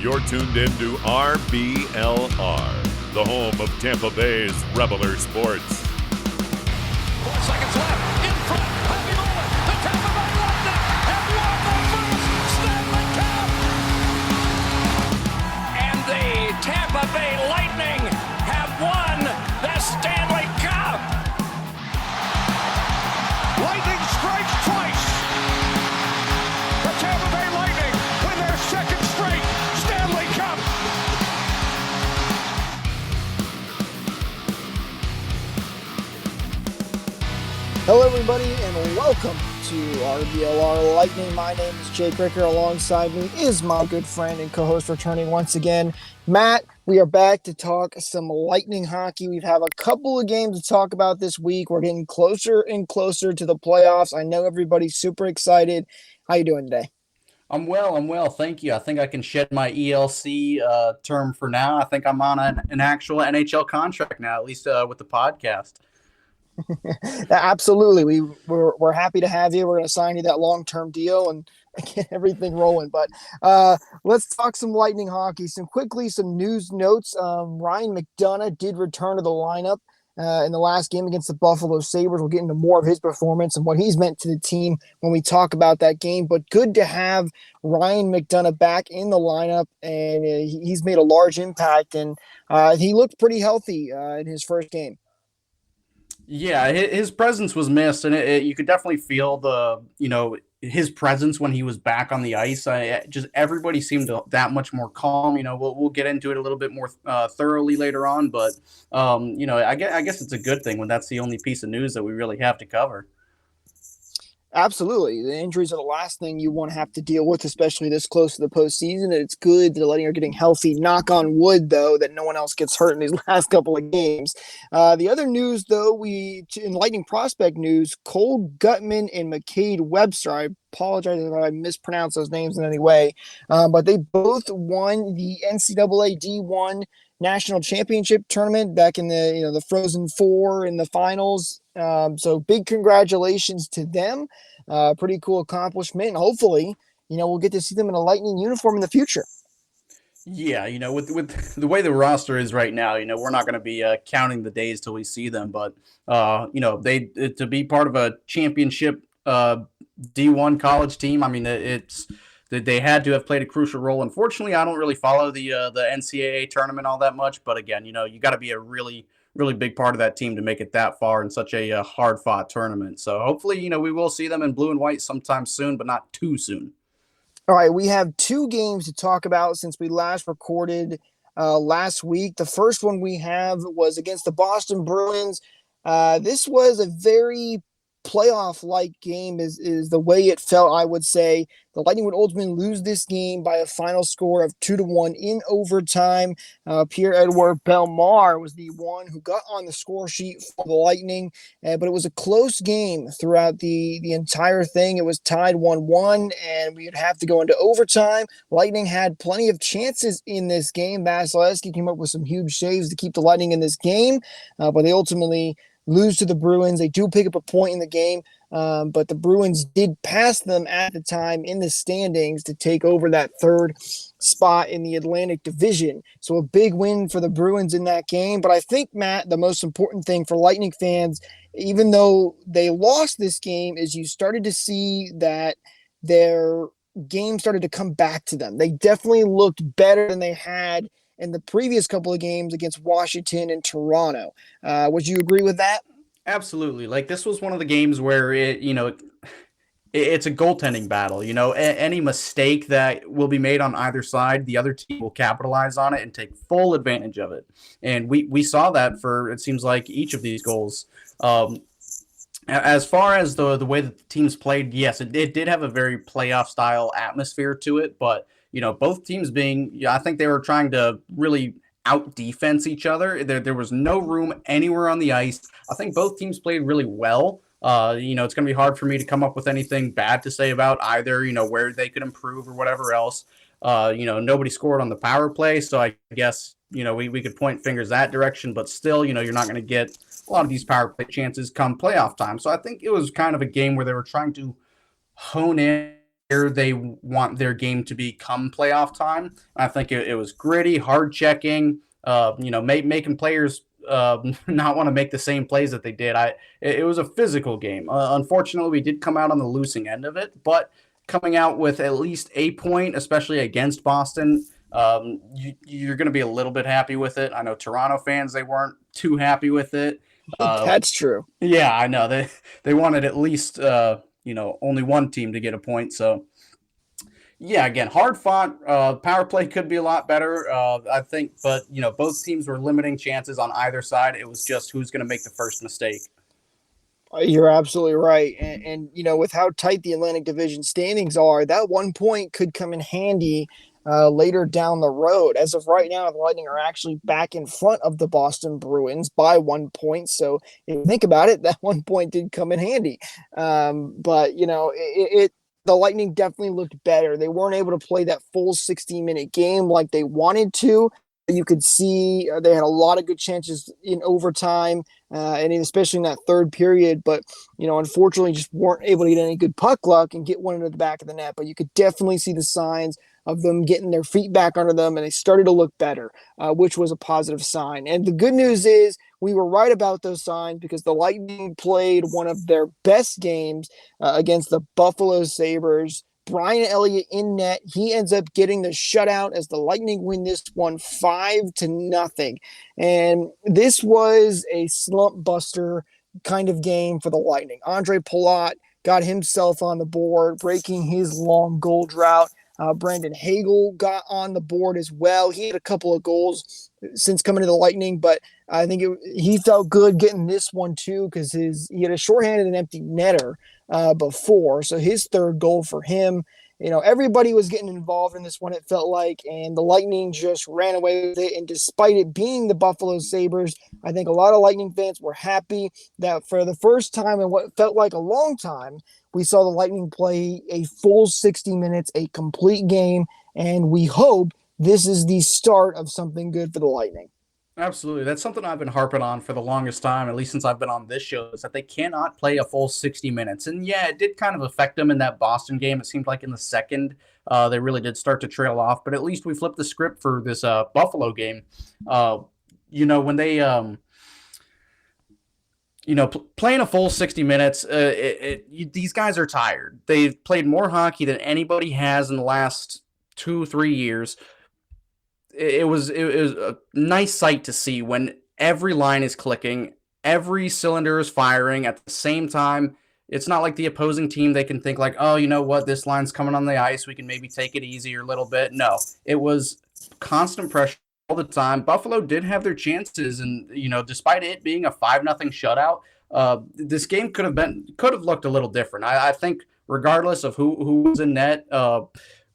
You're tuned in to RBLR, the home of Tampa Bay's Reveler Sports. 4 seconds left. In front. Happy moment. The Tampa Bay Lightning have won the first Stanley Cup. And the Tampa Bay Lightning have won the Stanley Cup. Lightning strikes twice. The Tampa Bay Lightning win their second straight Stanley Cup. Hello, everybody, and welcome to RBLR Lightning. My name is Jake Ricker. Alongside me is my good friend and co-host returning once again, Matt. We are back to talk some Lightning hockey. We have a couple of games to talk about this week. We're getting closer and closer to the playoffs. I know everybody's super excited. How you doing today? I'm well. Thank you. I think I can shed my ELC term for now. I think I'm on an actual NHL contract now, at least with the podcast. Absolutely. We're happy to have you. We're going to sign you that long-term deal and get everything rolling. But let's talk some Lightning hockey. Some news notes. Ryan McDonagh did return to the lineup in the last game against the Buffalo Sabres. We'll get into more of his performance and what he's meant to the team when we talk about that game. But good to have Ryan McDonagh back in the lineup, and he's made a large impact. And he looked pretty healthy in his first game. Yeah, his presence was missed, and you could definitely feel his presence when he was back on the ice. Everybody seemed that much more calm. We'll get into it a little bit more thoroughly later on, but I guess it's a good thing when that's the only piece of news that we really have to cover. Absolutely. The injuries are the last thing you want to have to deal with, especially this close to the postseason. It's good that the Lightning are getting healthy. Knock on wood, though, that no one else gets hurt in these last couple of games. The other news, though, in Lightning prospect news, Cole Gutman and McCade Webster. I apologize if I mispronounce those names in any way, but they both won the NCAA D1 National Championship tournament back in the Frozen Four in the finals. So big congratulations to them. Pretty cool accomplishment. And hopefully, we'll get to see them in a Lightning uniform in the future. Yeah, with the way the roster is right now, we're not going to be counting the days till we see them. But to be part of a championship D1 college team, I mean, they had to have played a crucial role. Unfortunately, I don't really follow the NCAA tournament all that much. But again, you got to be a really, really big part of that team to make it that far in such a hard-fought tournament. So hopefully, we will see them in blue and white sometime soon, but not too soon. All right, we have two games to talk about since we last recorded last week. The first one we have was against the Boston Bruins. This was a very playoff-like game is the way it felt, I would say. The Lightning would ultimately lose this game by a final score of 2-1 in overtime. Pierre-Edouard Bellemare was the one who got on the score sheet for the Lightning, but it was a close game throughout the entire thing. It was tied 1-1, and we would have to go into overtime. Lightning had plenty of chances in this game. Vasilevsky came up with some huge saves to keep the Lightning in this game, but they ultimately lose to the Bruins. They do pick up a point in the game, but the Bruins did pass them at the time in the standings to take over that third spot in the Atlantic Division. So a big win for the Bruins in that game. But I think, Matt, the most important thing for Lightning fans, even though they lost this game, is you started to see that their game started to come back to them. They definitely looked better than they had in the previous couple of games against Washington and Toronto. Would you agree with that? Absolutely. Like, this was one of the games where it's a goaltending battle. Any mistake that will be made on either side, the other team will capitalize on it and take full advantage of it. And we saw that for, it seems like, each of these goals. As far as the way that the teams played, yes, it did have a very playoff style atmosphere to it, but both teams I think they were trying to really out defense each other. There was no room anywhere on the ice. I think both teams played really well. It's going to be hard for me to come up with anything bad to say about either, where they could improve or whatever else. Nobody scored on the power play, so I guess, we could point fingers that direction, but still, you're not going to get a lot of these power play chances come playoff time. So I think it was kind of a game where they were trying to hone in where they want their game to be come playoff time. I think it was gritty, hard checking, making players not want to make the same plays that they did. It was a physical game. Unfortunately, we did come out on the losing end of it, but coming out with at least a point, especially against Boston, you're going to be a little bit happy with it. I know Toronto fans, they weren't too happy with it. That's true. Yeah, I know. They wanted at least only one team to get a point. So yeah, again, hard fought. Power play could be a lot better, I think, but both teams were limiting chances on either side. It was just who's going to make the first mistake. You're absolutely right. And with how tight the Atlantic Division standings are, that 1 point could come in handy later down the road. As of right now, the Lightning are actually back in front of the Boston Bruins by 1 point. So if you think about it, that 1 point did come in handy. But the Lightning definitely looked better. They weren't able to play that full 60-minute game like they wanted to. You could see they had a lot of good chances in overtime, and especially in that third period. But, unfortunately just weren't able to get any good puck luck and get one into the back of the net. But you could definitely see the signs of them getting their feet back under them, and they started to look better, which was a positive sign. And the good news is we were right about those signs because the Lightning played one of their best games against the Buffalo Sabres. Brian Elliott in net. He ends up getting the shutout as the Lightning win this one 5-0. And this was a slump buster kind of game for the Lightning. Andre Palat got himself on the board, breaking his long goal drought. Brandon Hagel got on the board as well. He had a couple of goals since coming to the Lightning, but I think he felt good getting this one too because he had a shorthanded and empty netter before. So his third goal for him. Everybody was getting involved in this one, it felt like, and the Lightning just ran away with it. And despite it being the Buffalo Sabres, I think a lot of Lightning fans were happy that for the first time in what felt like a long time, we saw the Lightning play a full 60 minutes, a complete game, and we hope this is the start of something good for the Lightning. Absolutely. That's something I've been harping on for the longest time, at least since I've been on this show, is that they cannot play a full 60 minutes. And yeah, it did kind of affect them in that Boston game. It seemed like in the second, they really did start to trail off, but at least we flipped the script for this Buffalo game. When they, playing a full 60 minutes, these guys are tired. They've played more hockey than anybody has in the last 2-3 years. It was a nice sight to see when every line is clicking, every cylinder is firing at the same time. It's not like the opposing team, they can think like, oh, you know what, this line's coming on the ice, we can maybe take it easy a little bit. No, it was constant pressure all the time. Buffalo did have their chances, and despite it being a 5-0 shutout, this game could have looked a little different. I think regardless of who was in net,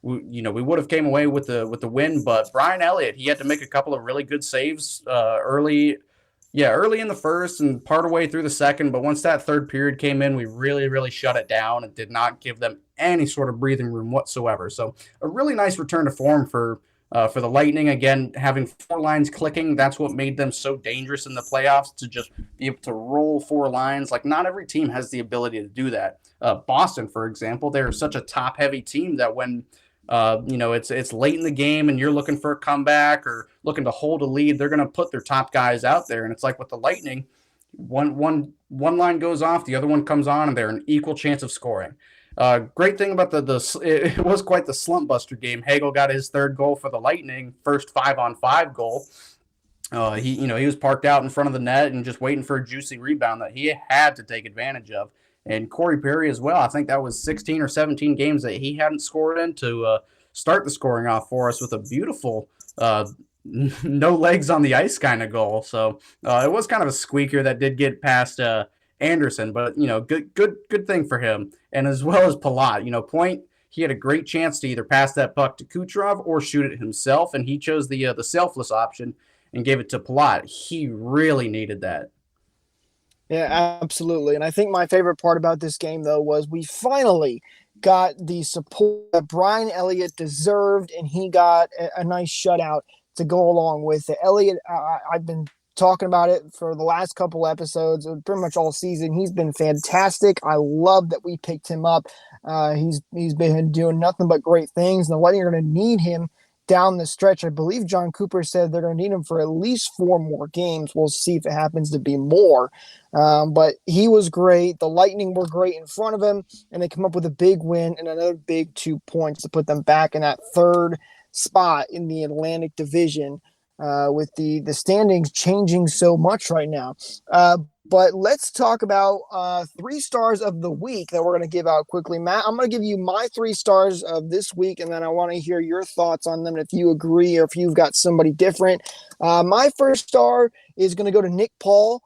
we would have came away with the win, but Brian Elliott, he had to make a couple of really good saves early in the first and part of the way through the second. But once that third period came in, we really, really shut it down and did not give them any sort of breathing room whatsoever. So a really nice return to form for the Lightning. Again, having 4 lines clicking, that's what made them so dangerous in the playoffs, to just be able to roll 4 lines. Like, not every team has the ability to do that. Boston, for example, they're such a top-heavy team that when it's late in the game and you're looking for a comeback or looking to hold a lead, they're going to put their top guys out there. And it's like with the Lightning, one line goes off, the other one comes on, and they're an equal chance of scoring. Great thing about it was quite the slump buster game. Hagel got his third goal for the Lightning, first 5-on-5 goal. He was parked out in front of the net and just waiting for a juicy rebound that he had to take advantage of. And Corey Perry as well. I think that was 16 or 17 games that he hadn't scored in to start the scoring off for us with a beautiful no legs on the ice kind of goal. So it was kind of a squeaker that did get past Anderson, but good thing for him. And as well as Palat, Point, he had a great chance to either pass that puck to Kucherov or shoot it himself, and he chose the selfless option and gave it to Palat. He really needed that. Yeah, absolutely. And I think my favorite part about this game, though, was we finally got the support that Brian Elliott deserved, and he got a nice shutout to go along with it. Elliott, I've been talking about it for the last couple episodes, pretty much all season. He's been fantastic. I love that we picked him up. He's been doing nothing but great things. And the Lightning are going to need him down the stretch. I believe John Cooper said they're going to need him for at least 4 more games. We'll see if it happens to be more. But he was great. The Lightning were great in front of him, and they come up with a big win and another big 2 points to put them back in that third spot in the Atlantic Division, with the standings changing so much right now. But let's talk about 3 stars of the week that we're going to give out quickly. Matt, I'm going to give you my 3 stars of this week, and then I want to hear your thoughts on them, if you agree or if you've got somebody different. My first star is going to go to Nick Paul,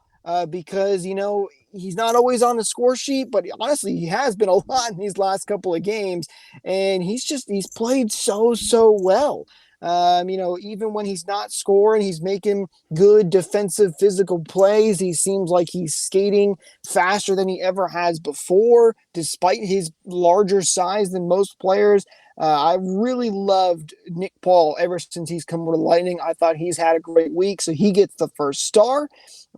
because, he's not always on the score sheet, but honestly, he has been a lot in these last couple of games, and he's played so well. Even when he's not scoring, he's making good defensive physical plays. He seems like he's skating faster than he ever has before, despite his larger size than most players. I really loved Nick Paul ever since he's come to the Lightning. I thought he's had a great week, so he gets the first star.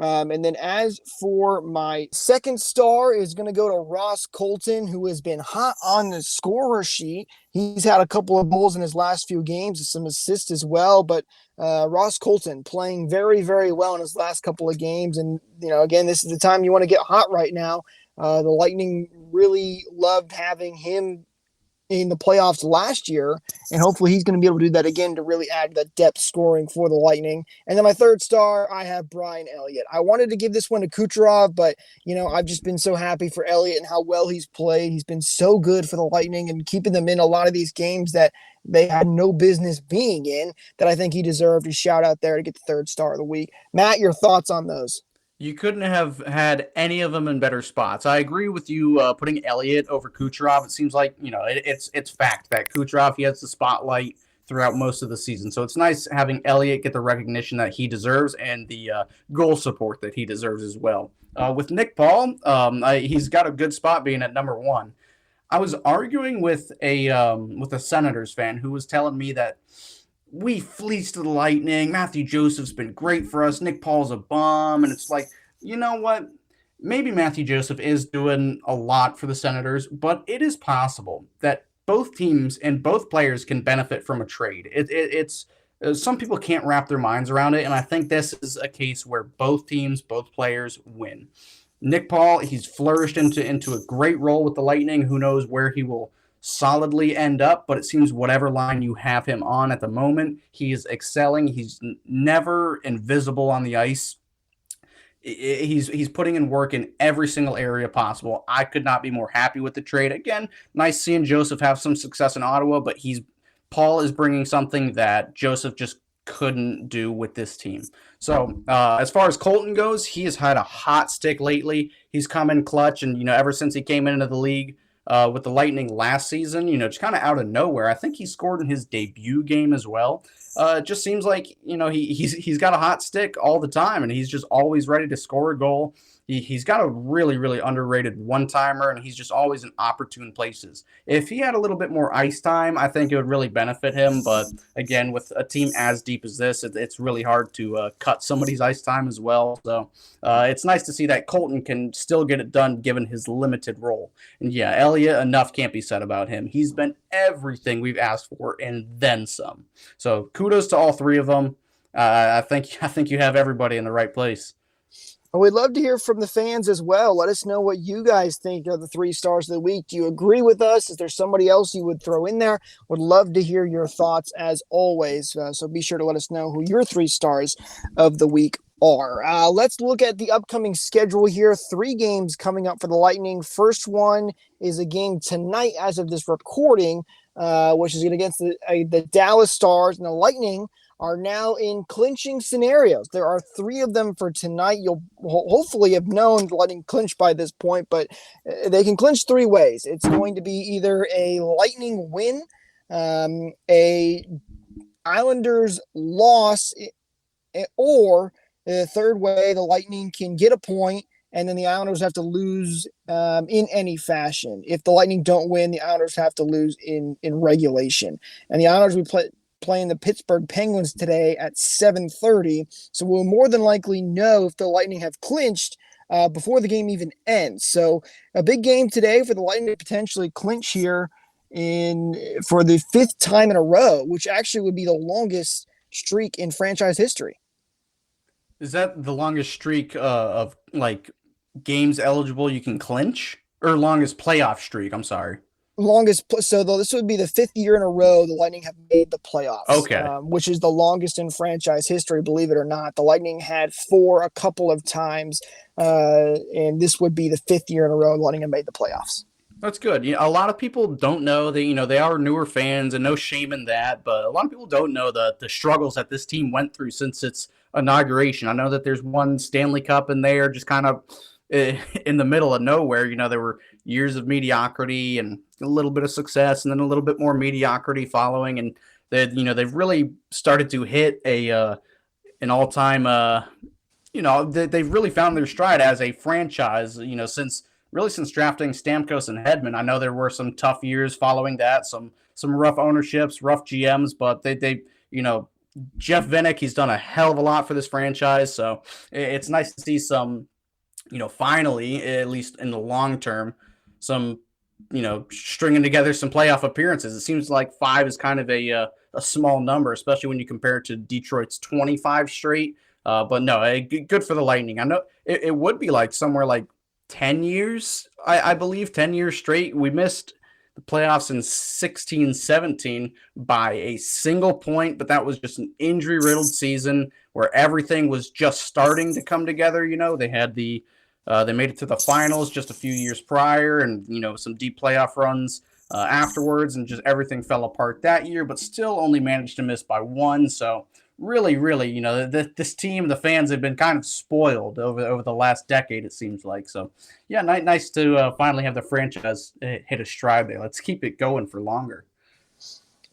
And then as for my second star is going to go to Ross Colton, who has been hot on the scorer sheet. He's had a couple of goals in his last few games, some assists as well. But Ross Colton playing very, very well in his last couple of games. And, again, this is the time you want to get hot right now. The Lightning really loved having him in the playoffs last year, and hopefully he's going to be able to do that again to really add that depth scoring for the Lightning. And then my third star, I have Brian Elliott. I wanted to give this one to Kucherov, but, I've just been so happy for Elliott and how well he's played. He's been so good for the Lightning and keeping them in a lot of these games that they had no business being in, that I think he deserved a shout out there to get the third star of the week. Matt, your thoughts on those? You couldn't have had any of them in better spots. I agree with you putting Elliott over Kucherov. It seems like, it's fact that Kucherov, he has the spotlight throughout most of the season. So it's nice having Elliott get the recognition that he deserves and the goal support that he deserves as well. With Nick Paul, he's got a good spot being at number 1. I was arguing with a Senators fan who was telling me that we fleeced the Lightning. Matthew Joseph's been great for us. Nick Paul's a bum. And it's like, you know what? Maybe Matthew Joseph is doing a lot for the Senators, but it is possible that both teams and both players can benefit from a trade. It's some people can't wrap their minds around it, and I think this is a case where both teams, both players win. Nick Paul, he's flourished into a great role with the Lightning. Who knows where he will solidly end up, but it seems whatever line you have him on at the moment, he is excelling. He's never invisible on the ice. He's putting in work in every single area possible. I could not be more happy with the trade. Again, nice seeing Joseph have some success in Ottawa, but Paul is bringing something that Joseph just couldn't do with this team. So as far as Colton goes, he has had a hot stick lately. He's come in clutch, and ever since he came into the league with the Lightning last season, just kind of out of nowhere. I think he scored in his debut game as well. It just seems like, he's got a hot stick all the time, and he's just always ready to score a goal. He's got a really, really underrated one-timer, and he's just always in opportune places. If he had a little bit more ice time, I think it would really benefit him. But again, with a team as deep as this, it's really hard to cut somebody's ice time as well. So it's nice to see that Colton can still get it done given his limited role. And yeah, Elliott, enough can't be said about him. He's been everything we've asked for and then some. So kudos to all 3 of them. I think you have everybody in the right place. Well, we'd love to hear from the fans as well. Let us know what you guys think of the 3 stars of the week. Do you agree with us? Is there somebody else you would throw in there? Would love to hear your thoughts as always. So be sure to let us know who your 3 stars of the week are. Let's look at the upcoming schedule here. 3 games coming up for the Lightning. First one is a game tonight as of this recording, which is against the Dallas Stars, and the Lightning are now in clinching scenarios. There are 3 of them for tonight. You'll hopefully have known the Lightning clinch by this point, but they can clinch 3 ways. It's going to be either a Lightning win, a Islanders loss, or the third way, the Lightning can get a point, and then the Islanders have to lose in any fashion. If the Lightning don't win, the Islanders have to lose in regulation. And the Islanders playing the Pittsburgh Penguins today at 7:30. So we'll more than likely know if the Lightning have clinched before the game even ends. So a big game today for the Lightning to potentially clinch here for the 5th time in a row, which actually would be the longest streak in franchise history. Is that the longest streak of like games eligible you can clinch, or longest playoff streak? I'm sorry. This would be the 5th year in a row the Lightning have made the playoffs. Okay. Which is the longest in franchise history, believe it or not. The Lightning had 4 a couple of times, and this would be the 5th year in a row the Lightning have made the playoffs. That's good. A lot of people don't know that, they are newer fans, and no shame in that, but a lot of people don't know the struggles that this team went through since its inauguration. I know that there's one Stanley Cup in there just kind of in the middle of nowhere. There were years of mediocrity and a little bit of success, and then a little bit more mediocrity following, and they've really started to hit an all-time they've really found their stride as a franchise, since drafting Stamkos and Hedman. I know there were some tough years following that, some rough ownerships, rough GMs, but they Jeff Vinik, he's done a hell of a lot for this franchise, so it's nice to see some, finally, at least in the long term, some, stringing together some playoff appearances. It seems like 5 is kind of a small number, especially when you compare it to Detroit's 25 straight. But no, good for the Lightning. I know it would be like somewhere like 10 years, I believe, 10 years straight. We missed the playoffs in 16-17 by a single point, but that was just an injury-riddled season where everything was just starting to come together. They had they made it to the finals just a few years prior, and some deep playoff runs afterwards, and just everything fell apart that year, but still only managed to miss by 1. So really, this team, the fans have been kind of spoiled over the last decade, it seems like. So, yeah, nice to finally have the franchise hit a stride there. Let's keep it going for longer.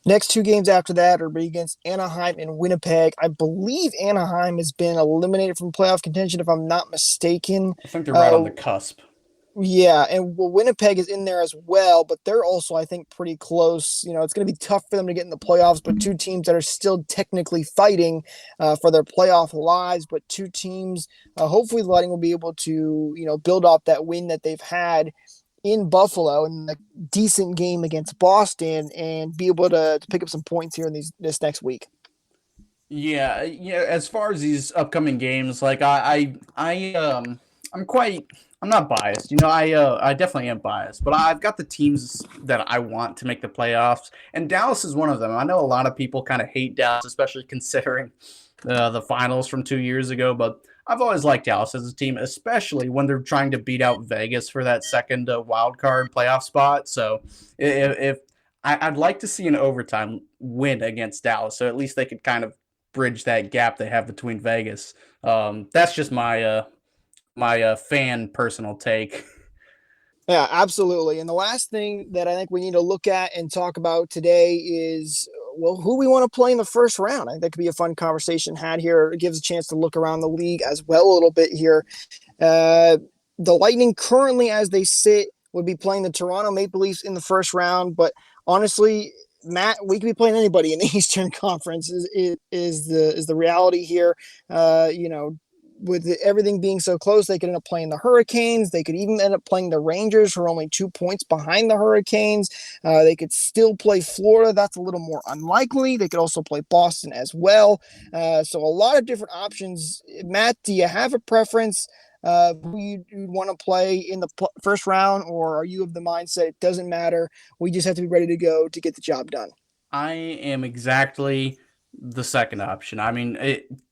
Next 2 games after that are against Anaheim and Winnipeg. I believe Anaheim has been eliminated from playoff contention, if I'm not mistaken. I think they're right on the cusp. Yeah, and Winnipeg is in there as well, but they're also, I think, pretty close. It's going to be tough for them to get in the playoffs, but 2 teams that are still technically fighting for their playoff lives, but 2 teams, hopefully the Lightning will be able to, build off that win that they've had in Buffalo in a decent game against Boston and be able to pick up some points here in this next week. Yeah. As far as these upcoming games, like I'm not biased. I definitely am biased, but I've got the teams that I want to make the playoffs, and Dallas is one of them. I know a lot of people kind of hate Dallas, especially considering the finals from 2 years ago, but I've always liked Dallas as a team, especially when they're trying to beat out Vegas for that second wild card playoff spot. So if I'd like to see an overtime win against Dallas, so at least they could kind of bridge that gap they have between Vegas. That's just my fan personal take. Yeah, absolutely. And the last thing that I think we need to look at and talk about today is, who we want to play in the first round. I think that could be a fun conversation had here. It gives a chance to look around the league as well a little bit here. The Lightning currently, as they sit, would be playing the Toronto Maple Leafs in the first round. But honestly, Matt, we could be playing anybody in the Eastern Conference is the reality here. With everything being so close, they could end up playing the Hurricanes. They could even end up playing the Rangers, who are only 2 points behind the Hurricanes. They could still play Florida. That's a little more unlikely. They could also play Boston as well. So a lot of different options. Matt, do you have a preference who you'd want to play in the first round, or are you of the mindset it doesn't matter, we just have to be ready to go to get the job done? I am exactly the second option. I mean,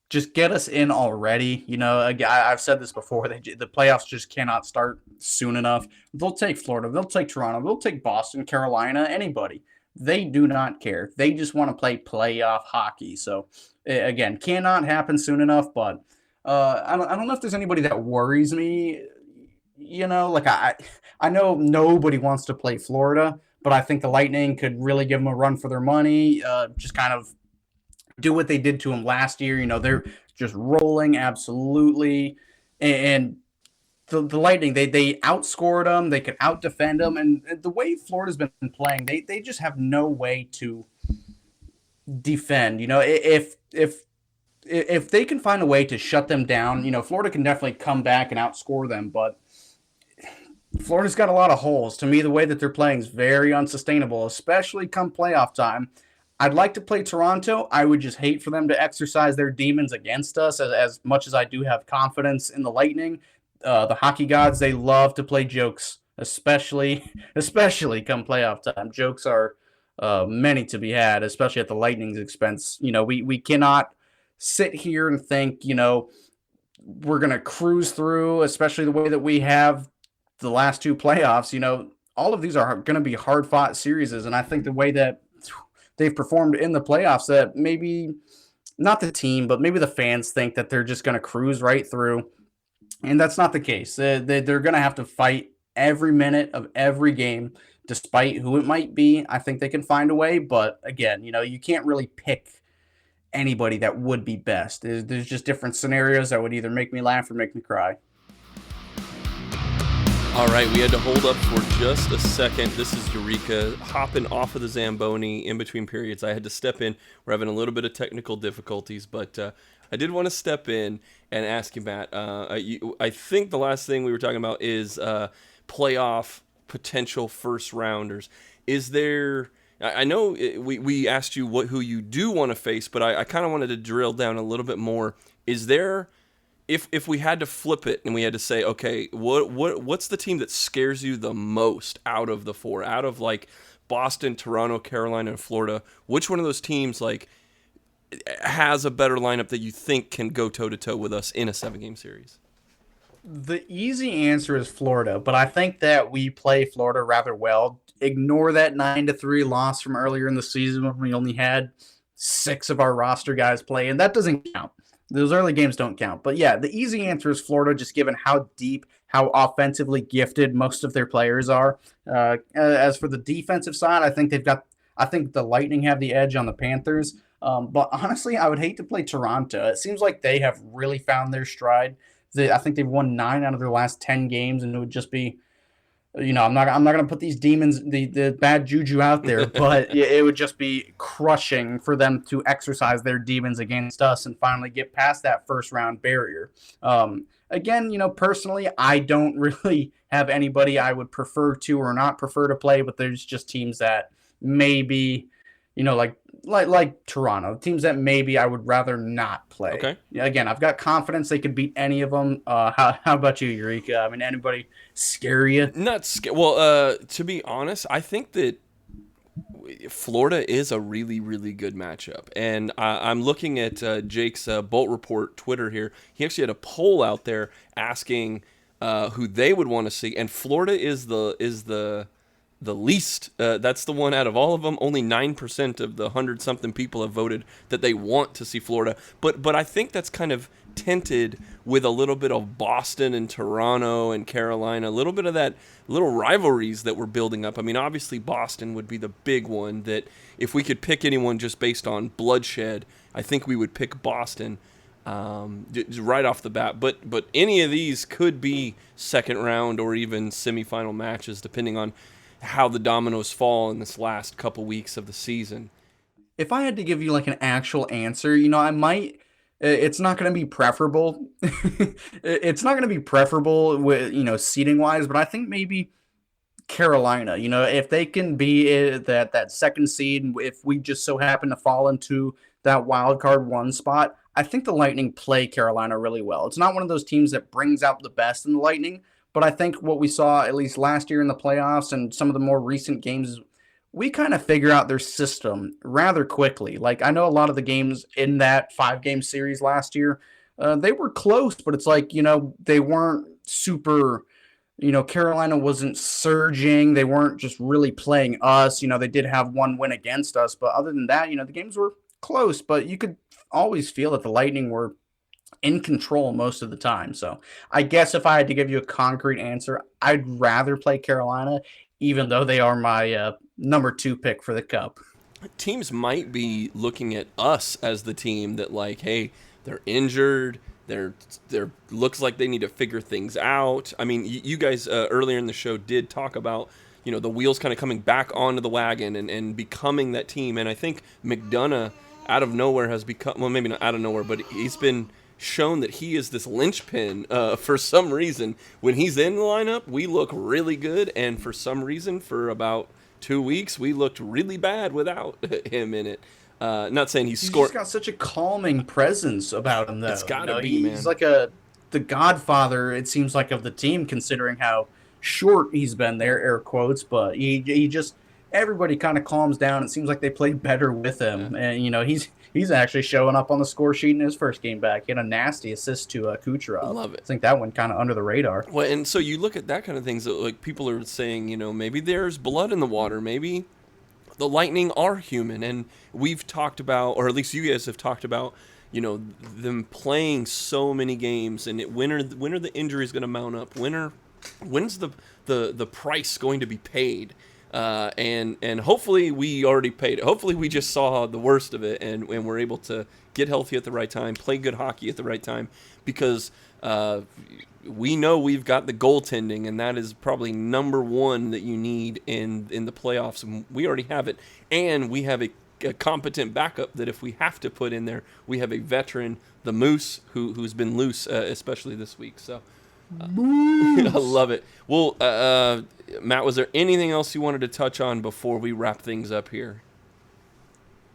just get us in already. I've said this before. The playoffs just cannot start soon enough. They'll take Florida. They'll take Toronto. They'll take Boston, Carolina, anybody. They do not care. They just want to play playoff hockey. So, again, cannot happen soon enough. But I don't know if there's anybody that worries me. I know nobody wants to play Florida, but I think the Lightning could really give them a run for their money. Just kind of do what they did to them last year. They're just rolling absolutely. And the Lightning, they outscored them. They could out-defend them. And the way Florida's been playing, they just have no way to defend. If they can find a way to shut them down, Florida can definitely come back and outscore them, but Florida's got a lot of holes. To me, the way that they're playing is very unsustainable, especially come playoff time. I'd like to play Toronto. I would just hate for them to exercise their demons against us as much as I do have confidence in the Lightning. The hockey gods, they love to play jokes, especially come playoff time. Jokes are many to be had, especially at the Lightning's expense. We cannot sit here and think, we're going to cruise through, especially the way that we have the last two playoffs. All of these are going to be hard-fought series, and I think the way that they've performed in the playoffs, that maybe not the team, but maybe the fans think that they're just going to cruise right through, and that's not the case. They're going to have to fight every minute of every game, despite who it might be. I think they can find a way, but again, you can't really pick anybody that would be best. There's just different scenarios that would either make me laugh or make me cry. All right, we had to hold up for just a second. This is Eureka hopping off of the Zamboni in between periods. I had to step in. We're having a little bit of technical difficulties, but I did want to step in and ask you, Matt. I think the last thing we were talking about is playoff potential first rounders. Is there? I know we asked you who you do want to face, but I kind of wanted to drill down a little bit more. Is there? If we had to flip it and we had to say, okay, what's the team that scares you the most out of the four, out of like Boston, Toronto, Carolina, and Florida? Which one of those teams like has a better lineup that you think can go toe to toe with us in a 7-game series? The easy answer is Florida, but I think that we play Florida rather well. Ignore that 9-3 loss from earlier in the season when we only had 6 of our roster guys play, and that doesn't count. Those early games don't count. But yeah, the easy answer is Florida, just given how deep, how offensively gifted most of their players are. As for the defensive side, I think the Lightning have the edge on the Panthers. But honestly, I would hate to play Toronto. It seems like they have really found their stride. I think they've won 9 out of their last 10 games, and it would just be, I'm not going to put these demons, the bad juju out there, but it would just be crushing for them to exercise their demons against us and finally get past that first round barrier. Again, personally, I don't really have anybody I would prefer to or not prefer to play, but there's just teams that maybe, like Toronto, teams that maybe I would rather not play. Okay. Again, I've got confidence they could beat any of them. How about you, Eureka? I mean, anybody scare you? Not scare. Well, to be honest, I think that Florida is a really, really good matchup. And I'm looking at Jake's Bolt Report Twitter here. He actually had a poll out there asking who they would want to see, and Florida is the least. That's the one out of all of them. Only 9% of the 100-something people have voted that they want to see Florida. But I think that's kind of tinted with a little bit of Boston and Toronto and Carolina, a little bit of that little rivalries that we're building up. I mean, obviously Boston would be the big one that if we could pick anyone just based on bloodshed, I think we would pick Boston right off the bat. But any of these could be second round or even semifinal matches, depending on how the dominoes fall in this last couple weeks of the season. If I had to give you like an actual answer, I might. It's not going to be preferable. It's not going to be preferable with seating wise, but I think maybe Carolina. If they can be that second seed, if we just so happen to fall into that wild card 1 spot, I think the Lightning play Carolina really well. It's not one of those teams that brings out the best in the Lightning. But I think what we saw, at least last year in the playoffs and some of the more recent games, we kind of figure out their system rather quickly. Like, I know a lot of the games in that 5-game series last year, they were close, but it's like, they weren't super, Carolina wasn't surging. They weren't just really playing us. They did have 1 win against us. But other than that, the games were close. But you could always feel that the Lightning were in control most of the time. So I guess if I had to give you a concrete answer, I'd rather play Carolina, even though they are my number 2 pick for the Cup. Teams might be looking at us as the team that, like, hey, they're injured. They're looks like they need to figure things out. I mean, you guys earlier in the show did talk about, the wheels kind of coming back onto the wagon and becoming that team. And I think McDonagh out of nowhere has become, well, maybe not out of nowhere, but he's been shown that he is this linchpin for some reason. When he's in the lineup, we look really good, and for some reason, for about 2 weeks, we looked really bad without him in it. Not saying he's scored. He's got such a calming presence about him, though. It's gotta be, man. He's like the godfather, it seems like, of the team, considering how short he's been there, air quotes, but he just, everybody kind of calms down. It seems like they play better with him. Yeah. And, he's actually showing up on the score sheet in his first game back. He had a nasty assist to Kucherov. I love it. I think that went kind of under the radar. Well, and so you look at that kind of things, like people are saying, maybe there's blood in the water. Maybe the Lightning are human. And we've talked about, or at least you guys have talked about, them playing so many games, and when are the injuries going to mount up? When's the price going to be paid? And hopefully we already paid it. Hopefully we just saw the worst of it, and we're able to get healthy at the right time, play good hockey at the right time, because we know we've got the goaltending, and that is probably number one that you need in the playoffs. And we already have it, and we have a competent backup that if we have to put in there, we have a veteran, the Moose, who's been loose, especially this week. So I love it. Well, Matt, was there anything else you wanted to touch on before we wrap things up here?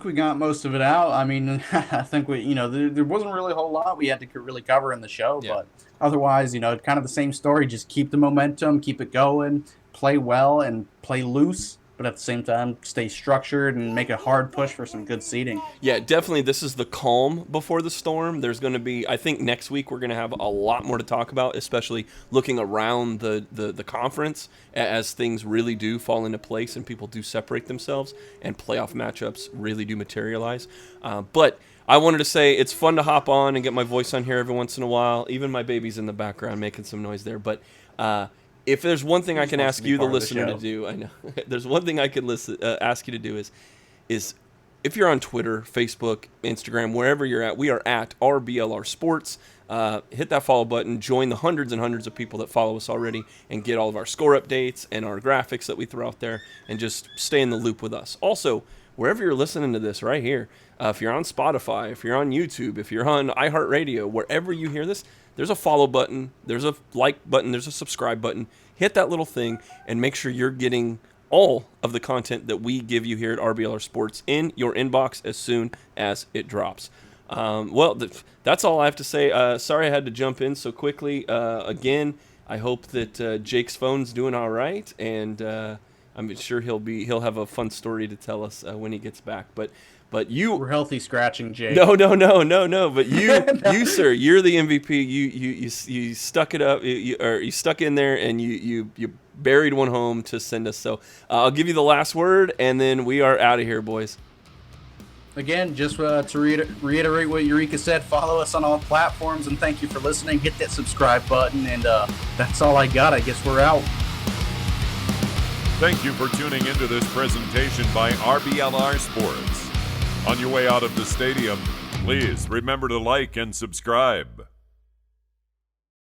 We got most of it out. I mean, I think there wasn't really a whole lot we had to really cover in the show, but otherwise, kind of the same story. Just keep the momentum, keep it going, play well, and play loose, but at the same time, stay structured and make a hard push for some good seeding. Yeah, definitely. This is the calm before the storm. There's going to be, I think next week we're going to have a lot more to talk about, especially looking around the conference as things really do fall into place and people do separate themselves and playoff matchups really do materialize. But I wanted to say it's fun to hop on and get my voice on here every once in a while. Even my baby's in the background making some noise there. But if there's one thing I can ask you, the listener, to do, I know there's one thing I can ask you to do is if you're on Twitter, Facebook, Instagram, wherever you're at, we are at RBLR Sports. Hit that follow button, join the hundreds and hundreds of people that follow us already, and get all of our score updates and our graphics that we throw out there, and just stay in the loop with us. Also, wherever you're listening to this right here, if you're on Spotify, if you're on YouTube, if you're on iHeartRadio, wherever you hear this, there's a follow button, there's a like button, there's a subscribe button. Hit that little thing and make sure you're getting all of the content that we give you here at RBLR Sports in your inbox as soon as it drops. That's all I have to say. Sorry I had to jump in so quickly. Again, I hope that Jake's phone's doing all right, and I'm sure he'll have a fun story to tell us when he gets back. But we're healthy scratching, Jake. No. But you, sir, you're the MVP. You stuck it up. You stuck in there, and you buried one home to send us. So I'll give you the last word, and then we are out of here, boys. Again, just to reiterate what Eureka said, follow us on all platforms, and thank you for listening. Hit that subscribe button, and that's all I got. I guess we're out. Thank you for tuning into this presentation by RBLR Sports. On your way out of the stadium, please remember to like and subscribe.